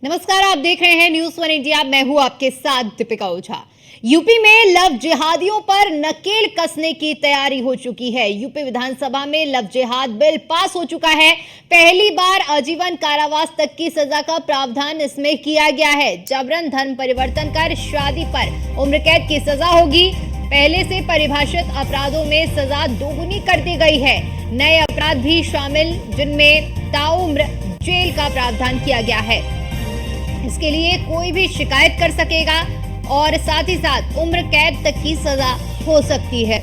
नमस्कार, आप देख रहे हैं न्यूज़ वन इंडिया। मैं हूं आपके साथ दीपिका ओझा। यूपी में लव जिहादियों पर नकेल कसने की तैयारी हो चुकी है। यूपी विधानसभा में लव जिहाद बिल पास हो चुका है। पहली बार आजीवन कारावास तक की सजा का प्रावधान इसमें किया गया है। जबरन धर्म परिवर्तन कर शादी पर उम्र कैद की सजा होगी। पहले से परिभाषित अपराधों में सजा दोगुनी कर दी गई है। नए अपराध भी शामिल, जिनमें ताउम्र जेल का प्रावधान किया गया है। इसके लिए कोई भी शिकायत कर सकेगा और साथ ही साथ उम्र कैद तक की सजा हो सकती है।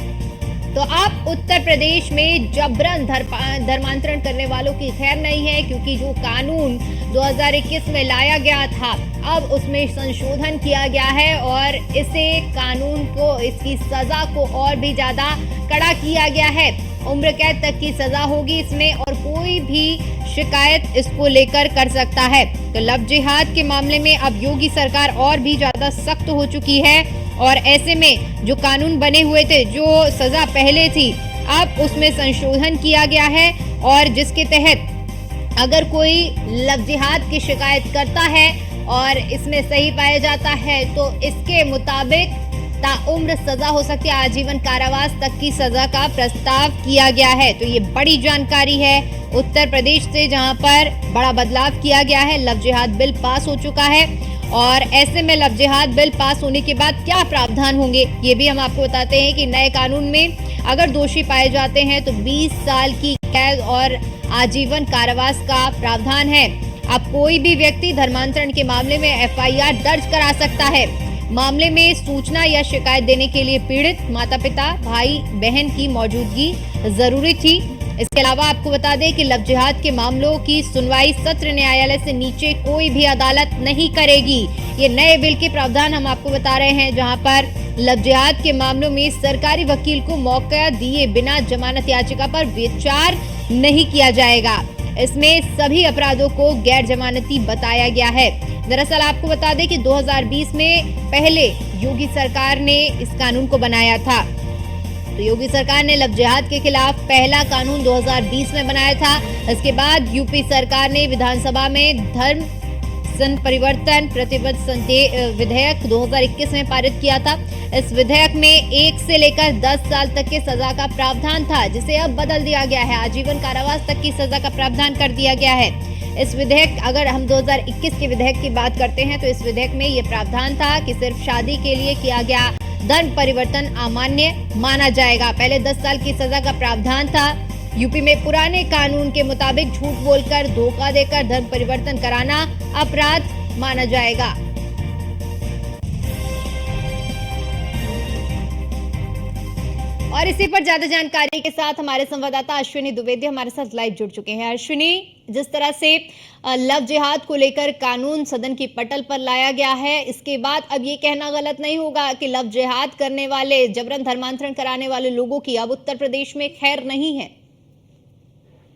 तो आप उत्तर प्रदेश में जबरन धर्मांतरण करने वालों की खैर नहीं है, क्योंकि जो कानून 2021 में लाया गया था, अब उसमें संशोधन किया गया है और इसे कानून को, इसकी सजा को और भी ज्यादा कड़ा किया गया है। उम्र कैद तक की सजा होगी इसमें और कोई भी शिकायत इसको लेकर कर सकता है। तो लव जिहाद के मामले में अब योगी सरकार और भी ज्यादा सख्त हो चुकी है और ऐसे में जो कानून बने हुए थे, जो सजा पहले थी, अब उसमें संशोधन किया गया है और जिसके तहत अगर कोई लव जिहाद की शिकायत करता है और इसमें सही पाया जाता है तो इसके मुताबिक ताउम्र सजा हो सकती है। आजीवन कारावास तक की सजा का प्रस्ताव किया गया है। तो ये बड़ी जानकारी है उत्तर प्रदेश से, जहां पर बड़ा बदलाव किया गया है। लव जिहाद बिल पास हो चुका है और ऐसे में लव जिहाद बिल पास होने के बाद क्या प्रावधान होंगे, ये भी हम आपको बताते हैं कि नए कानून में अगर दोषी पाए जाते हैं तो 20 साल की कैद और आजीवन कारावास का प्रावधान है। अब कोई भी व्यक्ति धर्मांतरण के मामले में FIR दर्ज करा सकता है। मामले में सूचना या शिकायत देने के लिए पीड़ित माता पिता, भाई बहन की मौजूदगी जरूरी थी। इसके अलावा आपको बता दें कि लव जिहाद के मामलों की सुनवाई सत्र न्यायालय से नीचे कोई भी अदालत नहीं करेगी। ये नए बिल के प्रावधान हम आपको बता रहे हैं, जहां पर लव जिहाद के मामलों में सरकारी वकील को मौका दिए बिना जमानत याचिका पर विचार नहीं किया जाएगा। इसमें सभी अपराधों को गैर जमानती बताया गया है। दरअसल आपको बता दें कि 2020 में पहले योगी सरकार ने इस कानून को बनाया था। तो योगी सरकार ने लव जिहाद के खिलाफ पहला कानून 2020 में बनाया था। इसके बाद यूपी सरकार ने विधानसभा में धर्म परिवर्तन प्रतिबद्ध विधेयक 2021 में पारित किया था। इस विधेयक में 1 से लेकर 10 साल तक के सजा का प्रावधान था, जिसे अब बदल दिया गया है। आजीवन कारावास तक की सजा का प्रावधान कर दिया गया है। इस विधेयक, अगर हम 2021 के विधेयक की बात करते हैं तो इस विधेयक में ये प्रावधान था कि सिर्फ शादी के लिए किया गया धर्म परिवर्तन अमान्य माना जाएगा। पहले 10 साल की सजा का प्रावधान था। यूपी में पुराने कानून के मुताबिक झूठ बोलकर, धोखा देकर धर्म परिवर्तन कराना अपराध माना जाएगा। और इसी पर ज्यादा जानकारी के साथ हमारे संवाददाता अश्विनी द्विवेदी हमारे साथ लाइव जुड़ चुके हैं। अश्विनी, जिस तरह से लव जिहाद को लेकर कानून सदन की पटल पर लाया गया है, इसके बाद अब ये कहना गलत नहीं होगा कि लव जिहाद करने वाले, जबरन धर्मांतरण कराने वाले लोगों की अब उत्तर प्रदेश में खैर नहीं है।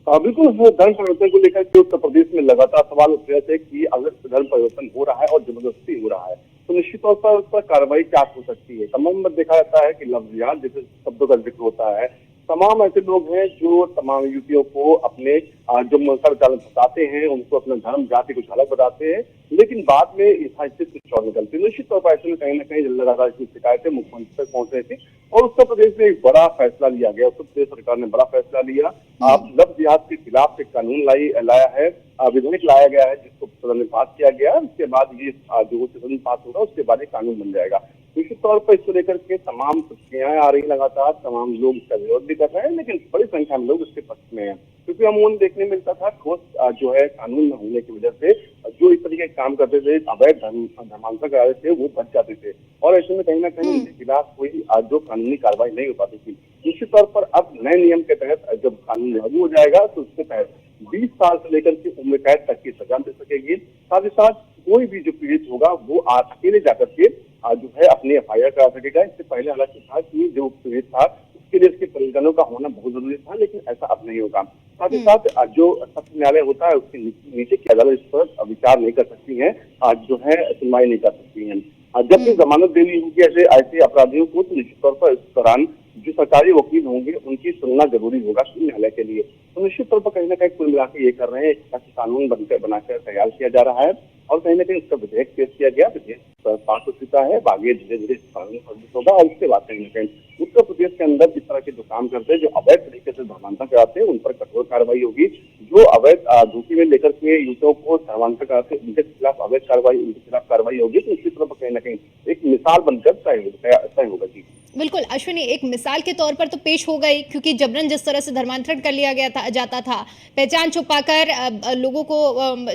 बिल्कुल, धर्म परिवर्तन को लेकर के उत्तर प्रदेश में लगातार सवाल उठ रहे थे कि अगर धर्म परिवर्तन हो रहा है और जबरदस्ती हो रहा है तो निश्चित तौर पर उस पर कार्रवाई क्या हो सकती है। तमाम में देखा जाता है कि लव जिहाद जैसे शब्दों का जिक्र होता है, तमाम ऐसे लोग हैं जो तमाम युवतियों को अपने जो मंत्र जाल बताते हैं, उनको अपना धर्म जाति को झलक बताते हैं, लेकिन बाद में इससे कुछ और निकलती है। निश्चित तौर पर ऐसे में कहीं ना कहीं लगातार इसकी शिकायतें मुख्यमंत्री तक पहुंच रही थी और उत्तर प्रदेश में एक बड़ा फैसला लिया गया। उत्तर प्रदेश सरकार ने बड़ा फैसला लिया। आप लव जिहाद के खिलाफ एक कानून लाया है, विधेयक लाया गया है, जिसको सदन में पास किया गया। उसके बाद ये जो सदन पास होगा उसके बाद एक कानून बन जाएगा। निश्चित तौर पर इसको लेकर के तमाम प्रतिक्रियाएं आ रही लगातार, तमाम लोग इसका विरोध भी कर रहे हैं, लेकिन बड़ी संख्या में लोग इसके पक्ष में हैं, क्योंकि अमूमन देखने मिलता था ठोस जो है कानून न होने की वजह से जो इस तरीके के काम करते थे, अवैध धर्मांतरण करा रहे थे, वो बच जाते थे और ऐसे में कहीं ना कहीं उनके खिलाफ कोई जो कानूनी कार्रवाई नहीं हो पाती थी। निश्चित तौर पर अब नए नियम के तहत जब कानून लागू हो जाएगा तो उसके तहत 20 साल से लेकर के उम्र कैद तक की सजा दे सकेगी। साथ ही साथ कोई भी जो पीड़ित होगा वो अकेले जाकर के जो है अपनी FIR करा सकेगा। इससे पहले हालांकि था कि जो पीड़ित था उसके लिए उसके परिजनों का होना बहुत जरूरी था, लेकिन ऐसा अब नहीं होगा। साथ ही साथ जो सत्र न्यायालय होता है उसके नीचे की अदालत इस पर विचार नहीं कर सकती है, जो है सुनवाई नहीं कर सकती है। जब भी जमानत देनी होगी ऐसे अपराधियों को तो निश्चित तौर पर इस दौरान जो सरकारी वकील होंगे उनकी सुनना जरूरी होगा न्यायालय के लिए। तो निश्चित तौर पर कहीं ना कहीं कुल मिलाकर ये कर रहे हैं, ताकि कानून बनाकर तैयार किया जा रहा है और कहीं ना कहीं उसका विधेयक पेश किया गया, विधेयक पास हो चुका है। आगे धीरे धीरे कानून प्रस्तुत होगा और उसके बाद कहीं ना कहीं उत्तर प्रदेश के अंदर इस तरह के जो काम करते हैं, जो अवैध तरीके से धर्मांतरण कराते हैं, उन पर कठोर कार्रवाई होगी। जो अवैध यूपी में लेकर के युवतियों को धर्मांतरण कराते हैं, उनके खिलाफ अवैध कार्रवाई, उनके खिलाफ कार्रवाई होगी। तो निश्चित तौर पर कहीं ना कहीं एक मिसाल बनकर तय होगा जी। बिल्कुल अश्विनी, एक मिसाल के तौर पर तो पेश हो गई, क्योंकि जबरन जिस तरह से धर्मांतरण कर लिया गया था जाता था, पहचान छुपाकर लोगों को,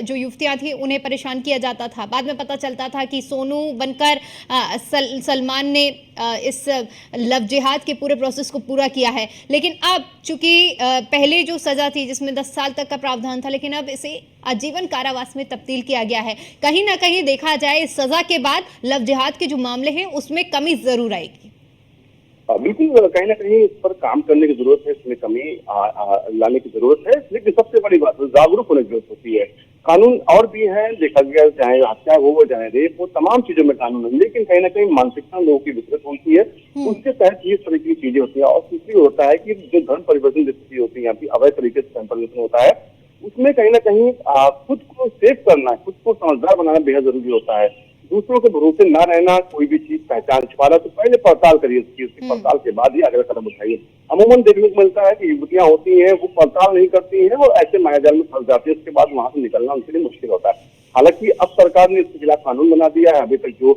जो युवतियां थी उन्हें परेशान किया जाता था। बाद में पता चलता था कि सोनू बनकर सलमान ने इस लव जिहाद के पूरे प्रोसेस को पूरा किया है। लेकिन अब चूंकि पहले जो सजा थी जिसमें 10 साल तक का प्रावधान था, लेकिन अब इसे आजीवन कारावास में तब्दील किया गया है। कहीं ना कहीं देखा जाए इस सजा के बाद लव जिहाद के जो मामले हैं उसमें कमी जरूर आएगी। बिल्कुल, कहीं ना कहीं इस पर काम करने की जरूरत है, इसमें कमी लाने की जरूरत है। लेकिन सबसे बड़ी बात जागरूक होने की जरूरत होती है। कानून और भी है, देखा गया चाहे हत्या हो चाहे रेप हो, तमाम चीजों में कानून है, लेकिन कहीं ना कहीं मानसिकता लोगों की विकृत होती है, उसके तहत ये तरह की चीजें होती है। और दूसरी होता है कि जो धर्म परिवर्तन जैसी होती है, यहाँ पे अवैध तरीके से धर्म परिवर्तन होता है, उसमें कहीं ना कहीं खुद को सेफ करना, खुद को समझदार बनाना बेहद जरूरी होता है। दूसरों के भरोसे ना रहना, कोई भी चीज पहचान छुपा रहा तो पहले पड़ताल करिए उसकी पड़ताल के बाद ही अगला कदम उठाइए। अमूमन देखने को मिलता है कि युवतियां होती हैं वो पड़ताल नहीं करती हैं और ऐसे मायाजाल में फंस जाती है, उसके बाद वहां से निकलना उनके लिए मुश्किल होता है। हालांकि अब सरकार ने इसके खिलाफ कानून बना दिया है। अभी तक जो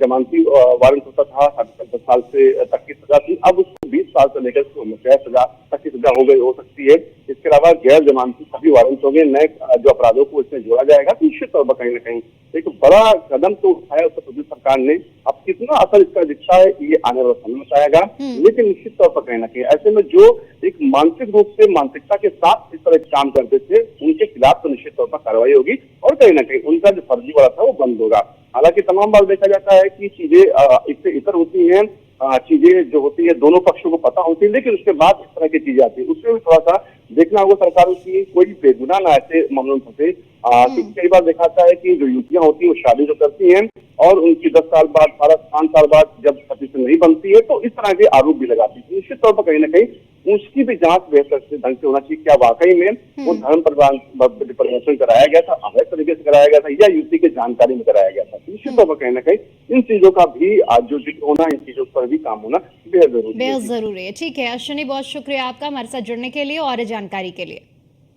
जमानती वारंट होता था 10 साल से तक की सजा थी, अब उसको 20 साल से लेकर 15 सजा तक की सजा हो सकती है। इसके अलावा गैर जमानती सभी वारंट हो गए, नए जो अपराधों को इसमें जोड़ा जाएगा। तो निश्चित तौर पर कहीं ना कहीं एक बड़ा कदम तो उठाया उत्तर प्रदेश सरकार ने। अब कितना असर इसका दिखता है ये आने वाला समय बताएगा। लेकिन निश्चित तौर पर कहीं ना कहीं ऐसे में जो एक मानसिक रूप से मानसिकता के साथ इस तरह के काम करते थे, उनके खिलाफ तो निश्चित तौर पर कार्रवाई होगी और कहीं ना कहीं उनका जो फर्जी वाला था वो बंद होगा। हालांकि तमाम बार देखा जाता है कि चीजें इससे इतर होती हैं, चीजें जो होती है दोनों पक्षों को पता होती है, लेकिन उसके बाद इस तरह की चीजें आती है, उसमें भी थोड़ा सा देखना होगा सरकारों की, कोई बेगुनाह ना ऐसे मामलों में फंसे। क्योंकि कई बार देखा जाता है कि जो युवतियां होती है वो शादी जो करती हैं और उनकी 10 साल बाद 5 साल बाद जब पति से नहीं बनती है, तो इस तरह के आरोप भी लगाती है। निश्चित तौर पर कहीं ना कहीं उसकी भी जांच बेहतर ढंग से होना चाहिए, क्या वाकई में वो धर्म परिवर्तन कराया गया था, अवैध तरीके से कराया गया था, या युवती की जानकारी में कराया गया था। निश्चित तौर पर कहीं ना कहीं इन चीजों का भी आज जो जिक्र होना, इन चीजों पर भी काम होना बेहद जरूरी है। ठीक है अश्विनी, बहुत शुक्रिया आपका हमारे साथ जुड़ने के लिए और जानकारी के लिए।